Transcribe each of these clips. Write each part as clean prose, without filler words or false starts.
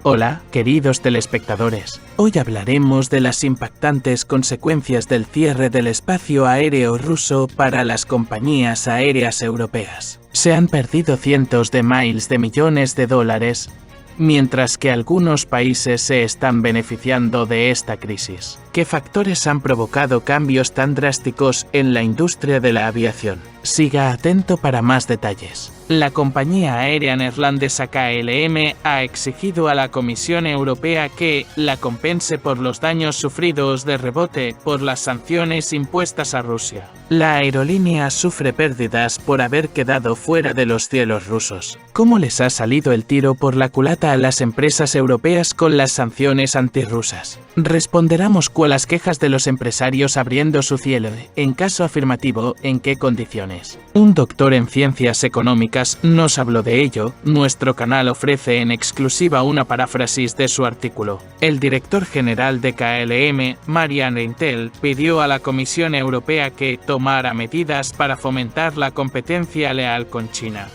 Hola, queridos telespectadores. Hoy hablaremos de las impactantes consecuencias del cierre del espacio aéreo ruso para las compañías aéreas europeas. Se han perdido cientos de miles de millones de dólares, mientras que algunos países se están beneficiando de esta crisis. ¿Qué factores han provocado cambios tan drásticos en la industria de la aviación? Siga atento para más detalles. La compañía aérea neerlandesa KLM ha exigido a la Comisión Europea que la compense por los daños sufridos de rebote por las sanciones impuestas a Rusia. La aerolínea sufre pérdidas por haber quedado fuera de los cielos rusos. ¿Cómo les ha salido el tiro por la culata a las empresas europeas con las sanciones antirrusas? Responderemos a las quejas de los empresarios abriendo su cielo. En caso afirmativo, ¿en qué condiciones? Un doctor en ciencias económicas nos habló de ello. Nuestro canal ofrece en exclusiva una paráfrasis de su artículo. El director general de KLM, Marian Reintel, pidió a la Comisión Europea que tomara medidas para fomentar la competencia leal con China,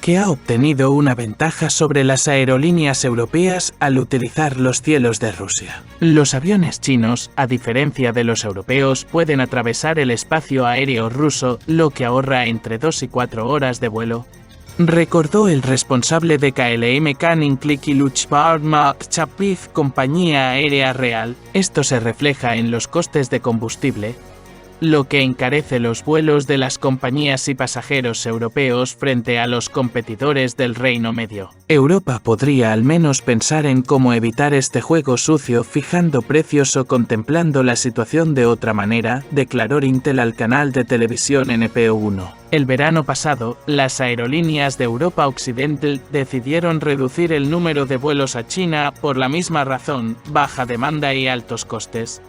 que ha obtenido una ventaja sobre las aerolíneas europeas al utilizar los cielos de Rusia. Los aviones chinos, a diferencia de los europeos, pueden atravesar el espacio aéreo ruso, lo que ahorra entre 2 y 4 horas de vuelo, recordó el responsable de KLM Canning Click y Luftfahrt Chapiz, compañía aérea real. Esto se refleja en los costes de combustible, lo que encarece los vuelos de las compañías y pasajeros europeos frente a los competidores del Reino Medio. Europa podría al menos pensar en cómo evitar este juego sucio fijando precios o contemplando la situación de otra manera, declaró Intel al canal de televisión NPO1. El verano pasado, las aerolíneas de Europa Occidental decidieron reducir el número de vuelos a China por la misma razón, baja demanda y altos costes,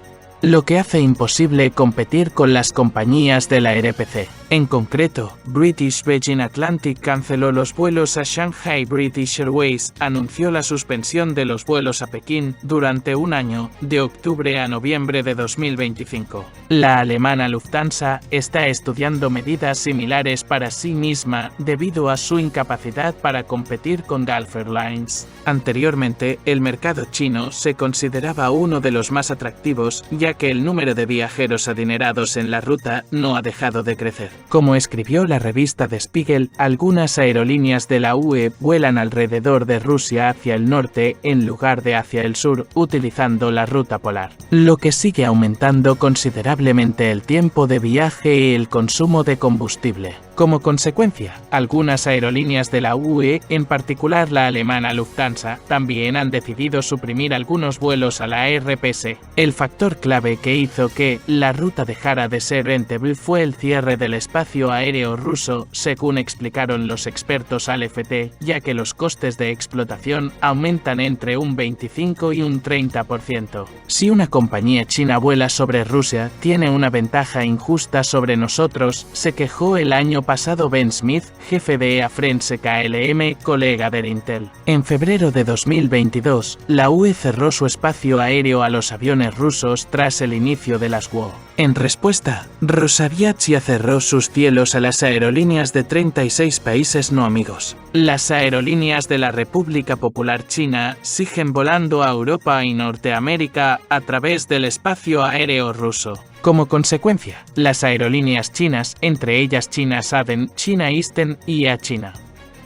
lo que hace imposible competir con las compañías de la RPC. En concreto, British Virgin Atlantic canceló los vuelos a Shanghai. British Airways anunció la suspensión de los vuelos a Pekín durante un año, de octubre a noviembre de 2025. La alemana Lufthansa está estudiando medidas similares para sí misma debido a su incapacidad para competir con Gulf Airlines. Anteriormente, el mercado chino se consideraba uno de los más atractivos, ya que el número de viajeros adinerados en la ruta no ha dejado de crecer. Como escribió la revista The Spiegel, algunas aerolíneas de la UE vuelan alrededor de Rusia hacia el norte en lugar de hacia el sur, utilizando la ruta polar, lo que sigue aumentando considerablemente el tiempo de viaje y el consumo de combustible. Como consecuencia, algunas aerolíneas de la UE, en particular la alemana Lufthansa, también han decidido suprimir algunos vuelos a la RPS. El factor clave que hizo que la ruta dejara de ser rentable fue el cierre del espacio aéreo ruso, según explicaron los expertos al FT, ya que los costes de explotación aumentan entre un 25 y un 30%. Si una compañía china vuela sobre Rusia, tiene una ventaja injusta sobre nosotros, se quejó el año pasado Ben Smith, jefe de Air France KLM, colega de Intel. En febrero de 2022, la UE cerró su espacio aéreo a los aviones rusos tras el inicio de las WO. En respuesta, Rosaviatsia cerró sus cielos a las aerolíneas de 36 países no amigos. Las aerolíneas de la República Popular China siguen volando a Europa y Norteamérica a través del espacio aéreo ruso. Como consecuencia, las aerolíneas chinas, entre ellas China Southern, China Eastern y Air China,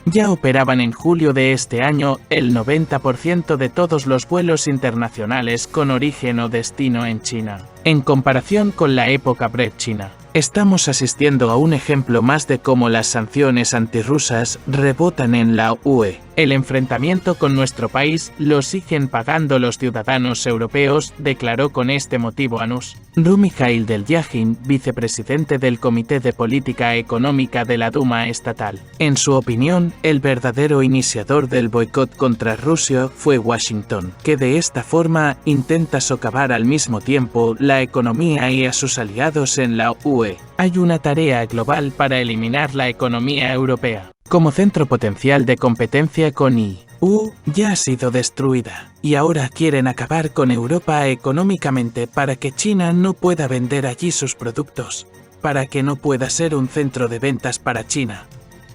ya operaban en julio de este año el 90% de todos los vuelos internacionales con origen o destino en China. En comparación con la época pre-China, estamos asistiendo a un ejemplo más de cómo las sanciones antirrusas rebotan en la UE. El enfrentamiento con nuestro país lo siguen pagando los ciudadanos europeos, declaró con este motivo Anus Rumikhail Del-Yaghin, vicepresidente del Comité de Política Económica de la Duma estatal. En su opinión, el verdadero iniciador del boicot contra Rusia fue Washington, que de esta forma intenta socavar al mismo tiempo la economía y a sus aliados en la UE. Hay una tarea global para eliminar la economía europea como centro potencial de competencia con EU ya ha sido destruida, y ahora quieren acabar con Europa económicamente para que China no pueda vender allí sus productos, para que no pueda ser un centro de ventas para China.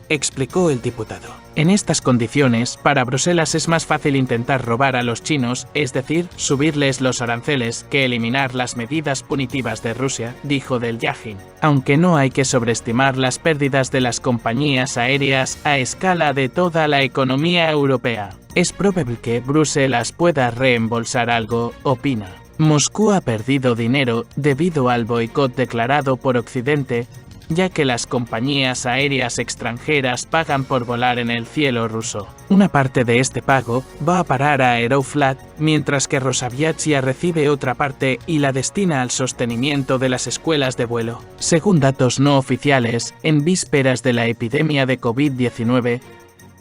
explicó el diputado. En estas condiciones, para Bruselas es más fácil intentar robar a los chinos, es decir, subirles los aranceles, que eliminar las medidas punitivas de Rusia, dijo Del Yaghin. Aunque no hay que sobreestimar las pérdidas de las compañías aéreas a escala de toda la economía europea. Es probable que Bruselas pueda reembolsar algo, opina. Moscú ha perdido dinero debido al boicot declarado por Occidente, ya que las compañías aéreas extranjeras pagan por volar en el cielo ruso. Una parte de este pago va a parar a Aeroflot, mientras que Rosaviatsia recibe otra parte y la destina al sostenimiento de las escuelas de vuelo. Según datos no oficiales, en vísperas de la epidemia de COVID-19,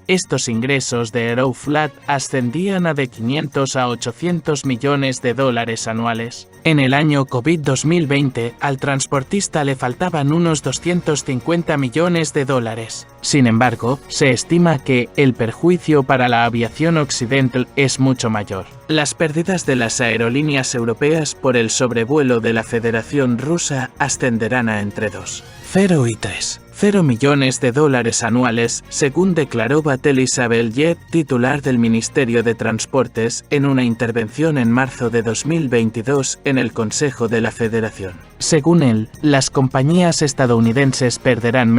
estos ingresos de Aeroflot ascendían a de 500 a 800 millones de dólares anuales. En el año COVID 2020, al transportista le faltaban unos 250 millones de dólares. Sin embargo, se estima que el perjuicio para la aviación occidental es mucho mayor. Las pérdidas de las aerolíneas europeas por el sobrevuelo de la Federación Rusa ascenderán a entre 2,0 y 3,0 millones de dólares anuales, según declaró Vitaly Savelyev, titular del Ministerio de Transportes, en una intervención en marzo de 2022 en el Consejo de la Federación. Según él, las compañías estadounidenses perderán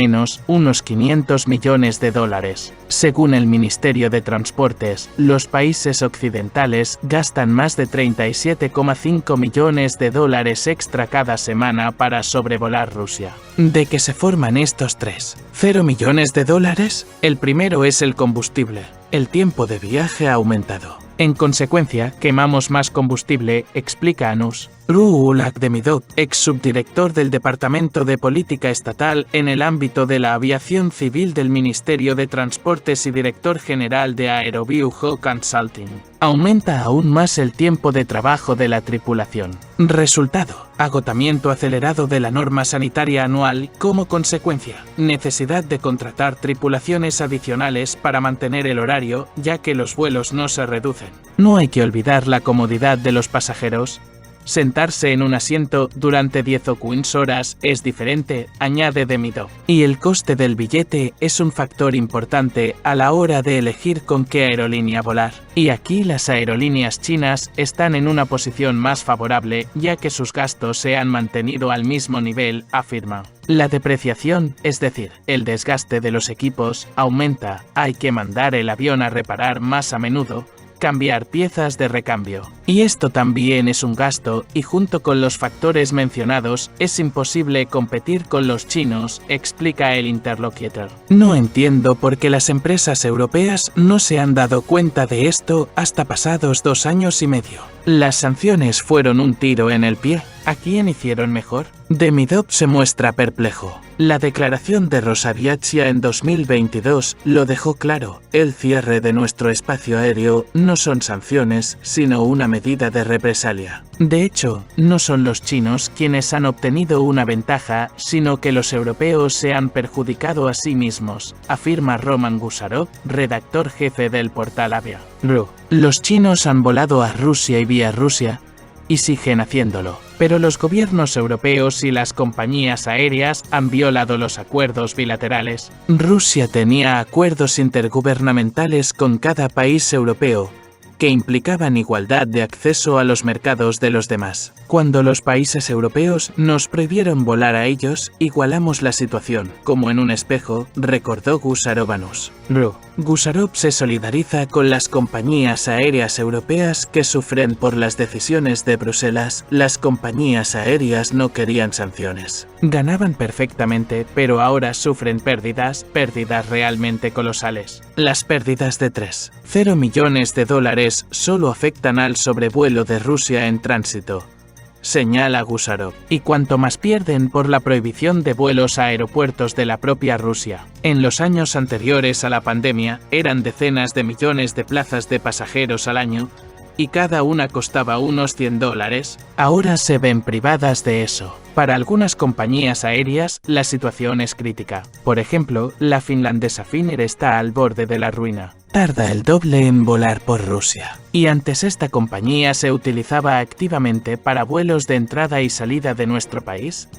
unos 500 millones de dólares. Según el Ministerio de Transportes, los países occidentales gastan más de 37,5 millones de dólares extra cada semana para sobrevolar Rusia. ¿De qué se forman estos 3,0 millones de dólares? El primero es el combustible. El tiempo de viaje ha aumentado. En consecuencia, quemamos más combustible, explica Anush Ruulak Demidov, ex subdirector del Departamento de Política Estatal en el ámbito de la aviación civil del Ministerio de Transportes y director general de Aeroview Consulting. Aumenta aún más el tiempo de trabajo de la tripulación. Resultado: agotamiento acelerado de la norma sanitaria anual y, como consecuencia, necesidad de contratar tripulaciones adicionales para mantener el horario, ya que los vuelos no se reducen. No hay que olvidar la comodidad de los pasajeros. Sentarse en un asiento durante 10 o 15 horas es diferente, añade Demidov. Y el coste del billete es un factor importante a la hora de elegir con qué aerolínea volar. Y aquí las aerolíneas chinas están en una posición más favorable, ya que sus gastos se han mantenido al mismo nivel, afirma. La depreciación, es decir, el desgaste de los equipos, aumenta, hay que mandar el avión a reparar más a menudo, cambiar piezas de recambio. Y esto también es un gasto, y junto con los factores mencionados, es imposible competir con los chinos, explica el interlocutor. No entiendo por qué las empresas europeas no se han dado cuenta de esto hasta pasados 2 años y medio. Las sanciones fueron un tiro en el pie. ¿A quién hicieron mejor? Demidov se muestra perplejo. La declaración de Rosaviatsia en 2022 lo dejó claro. El cierre de nuestro espacio aéreo no son sanciones, sino una medida de represalia. De hecho, no son los chinos quienes han obtenido una ventaja, sino que los europeos se han perjudicado a sí mismos, afirma Roman Gusarov, redactor jefe del portal Avia. Los chinos han volado a Rusia y vía Rusia, y siguen haciéndolo. Pero los gobiernos europeos y las compañías aéreas han violado los acuerdos bilaterales. Rusia tenía acuerdos intergubernamentales con cada país europeo, que implicaban igualdad de acceso a los mercados de los demás. Cuando los países europeos nos prohibieron volar a ellos, igualamos la situación, como en un espejo, recordó Gusarov Anush. Gusarov se solidariza con las compañías aéreas europeas que sufren por las decisiones de Bruselas. Las compañías aéreas no querían sanciones. Ganaban perfectamente, pero ahora sufren pérdidas realmente colosales. Las pérdidas de 3,0 millones de dólares solo afectan al sobrevuelo de Rusia en tránsito, señala Gusarov, y cuanto más pierden por la prohibición de vuelos a aeropuertos de la propia Rusia. En los años anteriores a la pandemia, eran decenas de millones de plazas de pasajeros al año, y cada una costaba unos $100. Ahora se ven privadas de eso. Para algunas compañías aéreas, la situación es crítica. Por ejemplo, la finlandesa Finnair está al borde de la ruina. Tarda el doble en volar por Rusia. Y antes esta compañía se utilizaba activamente para vuelos de entrada y salida de nuestro país.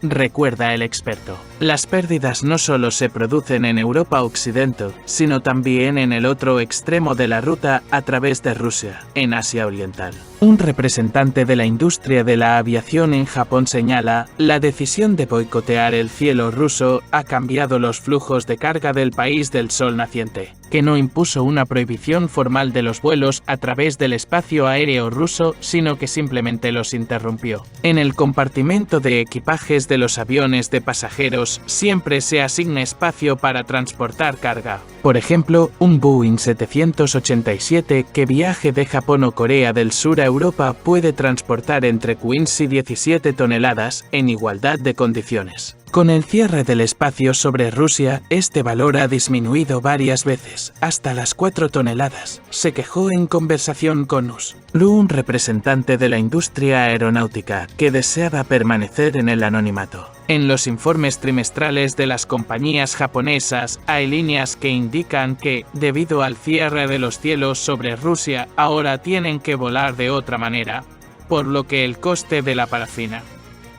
recuerda el experto. Las pérdidas no solo se producen en Europa Occidental, sino también en el otro extremo de la ruta a través de Rusia, en Asia Oriental. Un representante de la industria de la aviación en Japón señala, la decisión de boicotear el cielo ruso ha cambiado los flujos de carga del país del sol naciente, que no impuso una prohibición formal de los vuelos a través del espacio aéreo ruso, sino que simplemente los interrumpió. En el compartimento de equipajes de los aviones de pasajeros siempre se asigna espacio para transportar carga. Por ejemplo, un Boeing 787 que viaje de Japón o Corea del Sur a Europa puede transportar entre 15 y 17 toneladas en igualdad de condiciones. Con el cierre del espacio sobre Rusia, este valor ha disminuido varias veces, hasta las 4 toneladas, se quejó en conversación con US. Lu, un representante de la industria aeronáutica, que deseaba permanecer en el anonimato. En los informes trimestrales de las compañías japonesas hay líneas que indican que, debido al cierre de los cielos sobre Rusia, ahora tienen que volar de otra manera, por lo que el coste de la parafina,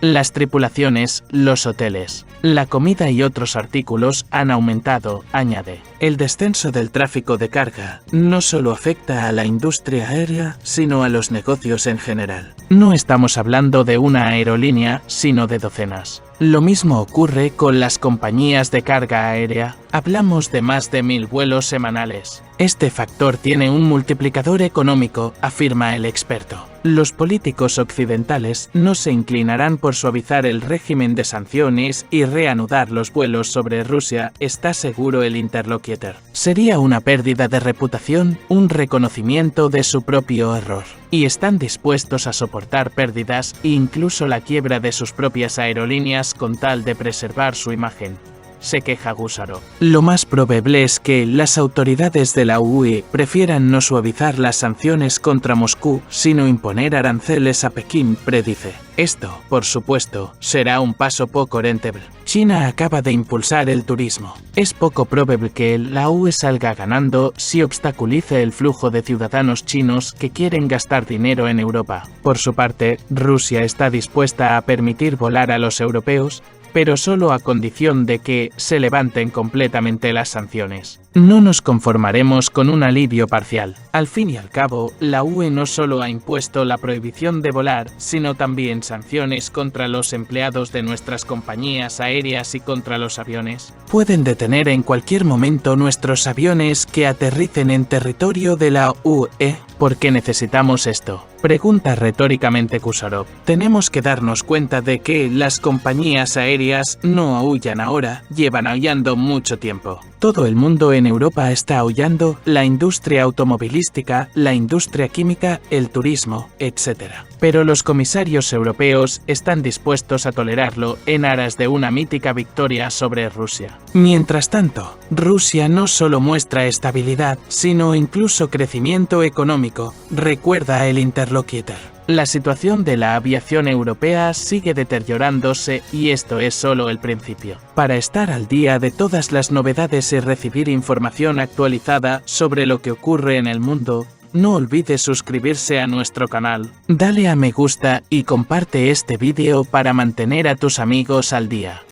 las tripulaciones, los hoteles, la comida y otros artículos han aumentado, añade. El descenso del tráfico de carga no solo afecta a la industria aérea, sino a los negocios en general. No estamos hablando de una aerolínea, sino de docenas. Lo mismo ocurre con las compañías de carga aérea. Hablamos de más de 1000 vuelos semanales. Este factor tiene un multiplicador económico, afirma el experto. Los políticos occidentales no se inclinarán por suavizar el régimen de sanciones y reanudar los vuelos sobre Rusia, está seguro el interlocutor. Sería una pérdida de reputación, un reconocimiento de su propio error. Y están dispuestos a soportar pérdidas e incluso la quiebra de sus propias aerolíneas con tal de preservar su imagen, se queja Gusarov. Lo más probable es que las autoridades de la UE prefieran no suavizar las sanciones contra Moscú, sino imponer aranceles a Pekín, predice. Esto, por supuesto, será un paso poco rentable. China acaba de impulsar el turismo. Es poco probable que la UE salga ganando si obstaculiza el flujo de ciudadanos chinos que quieren gastar dinero en Europa. Por su parte, Rusia está dispuesta a permitir volar a los europeos, pero solo a condición de que se levanten completamente las sanciones. No nos conformaremos con un alivio parcial. Al fin y al cabo, la UE no solo ha impuesto la prohibición de volar, sino también sanciones contra los empleados de nuestras compañías aéreas y contra los aviones. Pueden detener en cualquier momento nuestros aviones que aterricen en territorio de la UE. ¿Por qué necesitamos esto?, pregunta retóricamente Gusarov. Tenemos que darnos cuenta de que las compañías aéreas no aúllan ahora, llevan aullando mucho tiempo. Todo el mundo en Europa está aullando, la industria automovilística, la industria química, el turismo, etc. Pero los comisarios europeos están dispuestos a tolerarlo en aras de una mítica victoria sobre Rusia. Mientras tanto, Rusia no solo muestra estabilidad, sino incluso crecimiento económico, recuerda el interlocutor. La situación de la aviación europea sigue deteriorándose y esto es solo el principio. Para estar al día de todas las novedades y recibir información actualizada sobre lo que ocurre en el mundo, no olvides suscribirse a nuestro canal, dale a me gusta y comparte este vídeo para mantener a tus amigos al día.